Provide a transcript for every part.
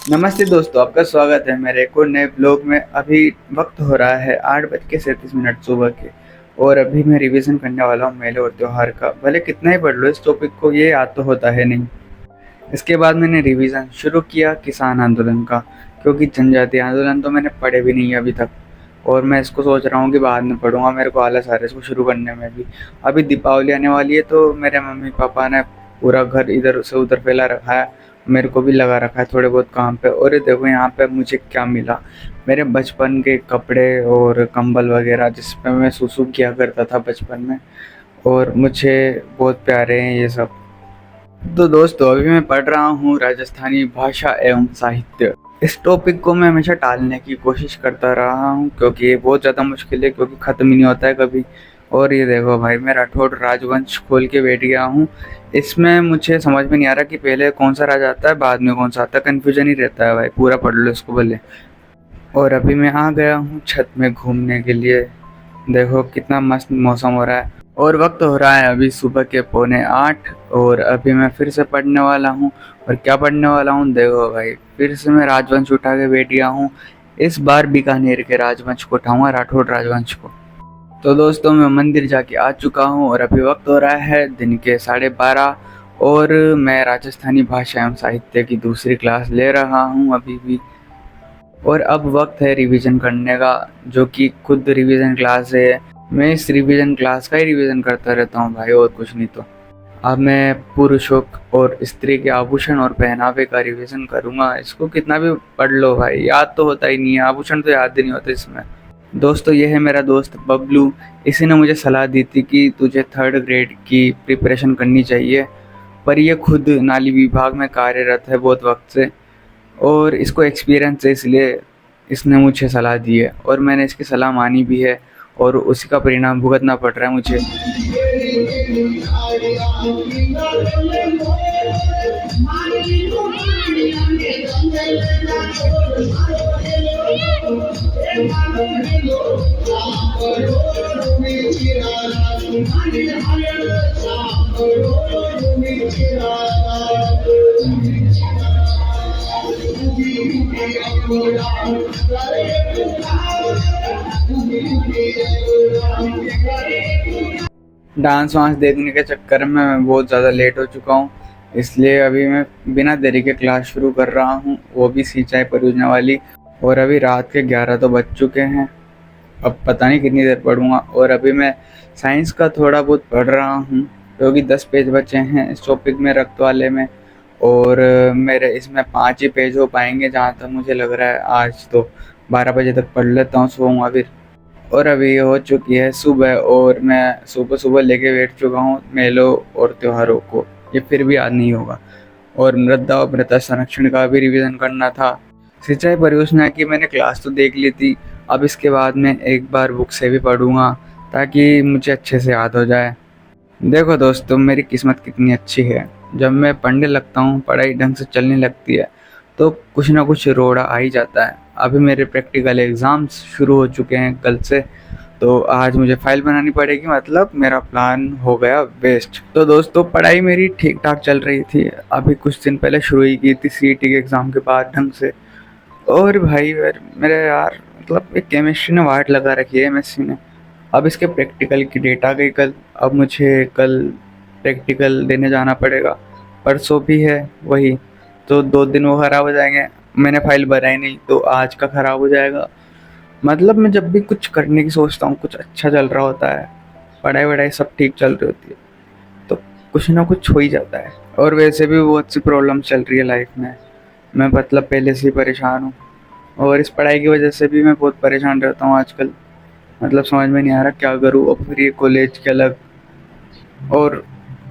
नमस्ते दोस्तों, आपका स्वागत है मेरे एक और नए ब्लॉग में। अभी वक्त हो रहा है 8:37 सुबह के। और अभी मैं रिवीजन करने वाला हूँ मेले और त्योहार का। भले कितना ही पढ़ लो इस टॉपिक को, ये याद तो होता है नहीं। इसके बाद मैंने रिवीजन शुरू किया किसान आंदोलन का, क्योंकि जनजातीय आंदोलन तो मैंने पढ़े भी नहीं है अभी तक। और मैं इसको सोच रहा हूँ कि बाद में पढ़ूंगा, मेरे को आलस आ रहा है इसको शुरू करने में भी। अभी दीपावली आने वाली है तो मेरे मम्मी पापा ने पूरा घर इधर से उधर फैला रखा है। मेरे को भी लगा रखा है थोड़े बहुत काम पे। और ये देखो यहाँ पे मुझे क्या मिला, मेरे बचपन के कपड़े और कंबल वगैरह जिस पे मैं सुसु किया करता था बचपन में। और मुझे बहुत प्यारे हैं ये सब। तो दोस्तों, अभी मैं पढ़ रहा हूँ राजस्थानी भाषा एवं साहित्य। इस टॉपिक को मैं हमेशा टालने की कोशिश करता रहा हूँ, क्योंकि ये बहुत ज़्यादा मुश्किल है, क्योंकि ख़त्म ही नहीं होता है कभी। और ये देखो भाई, मैं राठौड़ राजवंश खोल के बैठ गया हूँ। इसमें मुझे समझ में नहीं आ रहा कि पहले कौन सा राजा आता है बाद में कौन सा आता है, कन्फ्यूजन ही रहता है भाई। पूरा पढ़ लो इसको भले। और अभी मैं आ गया हूँ छत में घूमने के लिए। देखो कितना मस्त मौसम हो रहा है। और वक्त हो रहा है अभी सुबह के 7:45। और अभी मैं फिर से पढ़ने वाला हूँ। और क्या पढ़ने वाला हूँ देखो भाई, फिर से मैं राजवंश उठा के बैठ गया हूँ। इस बार बीकानेर के राजवंश को उठाऊंगा, राठौड़ राजवंश को। तो दोस्तों, मैं मंदिर जाके आ चुका हूँ और अभी वक्त हो रहा है दिन के 12:30। और मैं राजस्थानी भाषा एवं साहित्य की दूसरी क्लास ले रहा हूँ अभी भी। और अब वक्त है रिवीजन करने का, जो कि खुद रिवीजन क्लास है। मैं इस रिवीजन क्लास का ही रिवीजन करता रहता हूँ भाई, और कुछ नहीं। तो अब मैं पुरुषों और स्त्री के आभूषण और पहनावे का रिवीजन करूँगा। इसको कितना भी पढ़ लो भाई, याद तो होता ही नहीं है। आभूषण तो याद ही नहीं होते इसमें। दोस्तों, ये है मेरा दोस्त बबलू। इसी ने मुझे सलाह दी थी कि तुझे 3rd ग्रेड की प्रिपरेशन करनी चाहिए। पर ये खुद नाली विभाग में कार्यरत है बहुत वक्त से, और इसको एक्सपीरियंस है, इसलिए इसने मुझे सलाह दी है और मैंने इसकी सलाह मानी भी है। और उसी का परिणाम भुगतना पड़ रहा है मुझे। डांस वांस देखने के चक्कर में मैं बहुत ज़्यादा लेट हो चुका हूँ। इसलिए अभी मैं बिना देरी के क्लास शुरू कर रहा हूँ, वो भी सिंचाई परियोजना वाली। और अभी रात के 11 तो बज चुके हैं। अब पता नहीं कितनी देर पढ़ूंगा। और अभी मैं साइंस का थोड़ा बहुत पढ़ रहा हूँ, क्योंकि 10 पेज बचे हैं इस टॉपिक में, रक्त वाले में। और मेरे इसमें 5 ही पेज हो पाएंगे जहाँ तक मुझे लग रहा है। आज तो 12 बजे तक पढ़ लेता हूँ, सोऊंगा फिर। और अभी हो चुकी है सुबह और मैं सुबह सुबह लेके बैठ चुका हूँ मेलों और त्योहारों को। ये फिर भी याद नहीं होगा। और मृदा और मृदा संरक्षण का भी रिवीजन करना था। सिंचाई परियोजना की मैंने क्लास तो देख ली थी। अब इसके बाद मैं एक बार बुक से भी पढ़ूंगा, ताकि मुझे अच्छे से याद हो जाए। देखो दोस्तों, मेरी किस्मत कितनी अच्छी है। जब मैं पढ़ने लगता हूँ, पढ़ाई ढंग से चलने लगती है, तो कुछ ना कुछ रोड़ा आ ही जाता है। अभी मेरे प्रैक्टिकल एग्ज़ाम्स शुरू हो चुके हैं कल से। तो आज मुझे फाइल बनानी पड़ेगी, मतलब मेरा प्लान हो गया वेस्ट। तो दोस्तों, पढ़ाई मेरी ठीक ठाक चल रही थी। अभी कुछ दिन पहले शुरू ही की थी सीईटी के एग्ज़ाम के बाद ढंग से। और भाई मेरे यार, मतलब एक केमिस्ट्री ने वाट लगा रखी है एमएससी ने। अब इसके प्रैक्टिकल की डेट आ गई कल। अब मुझे कल प्रैक्टिकल देने जाना पड़ेगा। परसों भी है वही, तो 2 दिन वो ख़राब हो जाएंगे। मैंने फाइल भरा ही नहीं, तो आज का ख़राब हो जाएगा। मतलब मैं जब भी कुछ करने की सोचता हूँ, कुछ अच्छा चल रहा होता है, पढ़ाई वढ़ाई सब ठीक चल रही होती है, तो कुछ ना कुछ हो ही जाता है। और वैसे भी बहुत सी प्रॉब्लम चल रही है लाइफ में। मैं मतलब पहले से ही परेशान हूँ। और इस पढ़ाई की वजह से भी मैं बहुत परेशान रहता हूँ आजकल। मतलब समझ में नहीं आ रहा क्या करूँ। और फिर ये कॉलेज के अलग और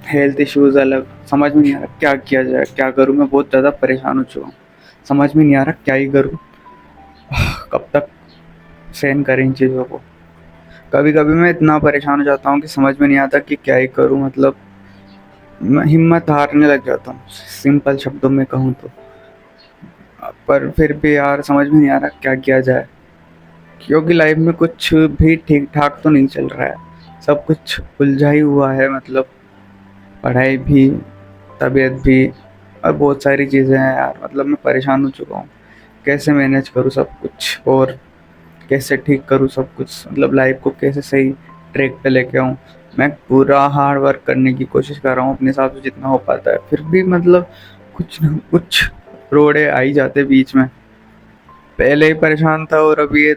हेल्थ इश्यूज़ अलग, समझ में नहीं आ रहा क्या किया जाए, क्या करूँ। मैं बहुत ज़्यादा परेशान हो चुका हूँ, समझ में नहीं आ रहा क्या ही करूँ। कब तक सहन करें इन चीज़ों को। कभी कभी मैं इतना परेशान हो जाता हूँ कि समझ में नहीं आता कि क्या ही करूँ। मतलब मैं हिम्मत हारने लग जाता हूँ, सिंपल शब्दों में कहूँ तो। पर फिर भी यार समझ में नहीं आ रहा क्या किया जाए, क्योंकि लाइफ में कुछ भी ठीक ठाक तो नहीं चल रहा है। सब कुछ उलझा ही हुआ है। मतलब पढ़ाई भी, तबीयत भी, और बहुत सारी चीज़ें हैं यार, मतलब मैं परेशान हो चुका हूँ। कैसे मैनेज करूँ सब कुछ और कैसे ठीक करूँ सब कुछ, मतलब लाइफ को कैसे सही ट्रैक पे लेके आऊँ। मैं पूरा हार्ड वर्क करने की कोशिश कर रहा हूँ अपने हिसाब से जितना हो पाता है, फिर भी मतलब कुछ न कुछ रोड़े आ ही जाते बीच में। पहले ही परेशान था और अभी ये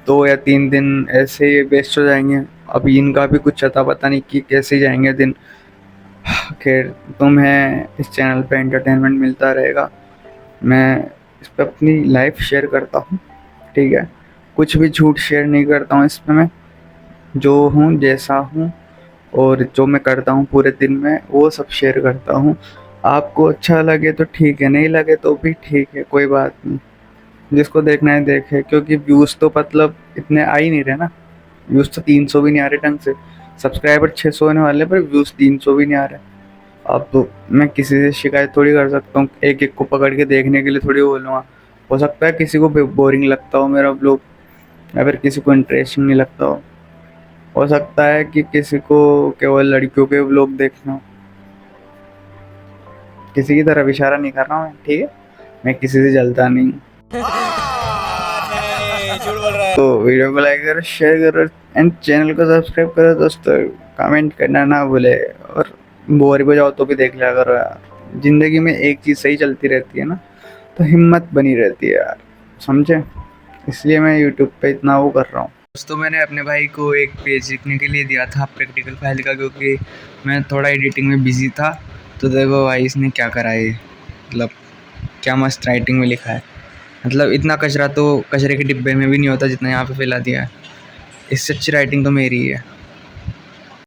2 या 3 दिन ऐसे ही वेस्ट हो जाएंगे। अभी इनका भी कुछ अता पता नहीं कि कैसे जाएंगे दिन। खैर, तुम्हें इस चैनल पे एंटरटेनमेंट मिलता रहेगा। मैं इस पे अपनी लाइफ शेयर करता हूँ, ठीक है। कुछ भी झूठ शेयर नहीं करता हूँ इसमें। मैं जो हूँ, जैसा हूँ और जो मैं करता हूँ पूरे दिन में, वो सब शेयर करता हूँ। आपको अच्छा लगे तो ठीक है, नहीं लगे तो भी ठीक है, कोई बात नहीं। जिसको देखना है देखे, क्योंकि व्यूज़ तो मतलब इतने आ ही नहीं रहे ना। व्यूज़ तो 300 भी नहीं आ रहे ढंग से। सब्सक्राइबर 600 होने वाले, पर व्यूज़ 300 भी नहीं आ रहे। अब तो मैं किसी से शिकायत थोड़ी कर सकता हूँ, एक एक को पकड़ के देखने के लिए थोड़ी बोलूँगा। हो सकता है किसी को बोरिंग लगता हो मेरा ब्लॉग, या फिर किसी को इंटरेस्टिंग नहीं लगता हो सकता है कि किसी को केवल लड़कियों के ब्लॉग देखना हो। किसी की तरफ इशारा नहीं कर रहा हूँ, ठीक है। मैं किसी से जलता नहीं हूँ। झूठ बोल रहा है। तो वीडियो को लाइक करो, शेयर करो एंड चैनल को सब्सक्राइब करो दोस्तों। कमेंट करना ना भूले, और बोर हो जाओ तो भी देख लिया करो यार। जिंदगी में एक चीज़ सही चलती रहती है ना, तो हिम्मत बनी रहती है यार, समझे। इसलिए मैं यूट्यूब पे इतना वो कर रहा हूँ। दोस्तों, मैंने अपने भाई को एक पेज लिखने के लिए दिया था प्रैक्टिकल फाइल का, क्योंकि मैं थोड़ा एडिटिंग में बिजी था। तो देखो भाई इसने क्या करा है, मतलब क्या मस्त राइटिंग में लिखा है। मतलब इतना कचरा तो कचरे के डिब्बे में भी नहीं होता जितना यहाँ पे फैला दिया है। इससे अच्छी राइटिंग तो मेरी ही है।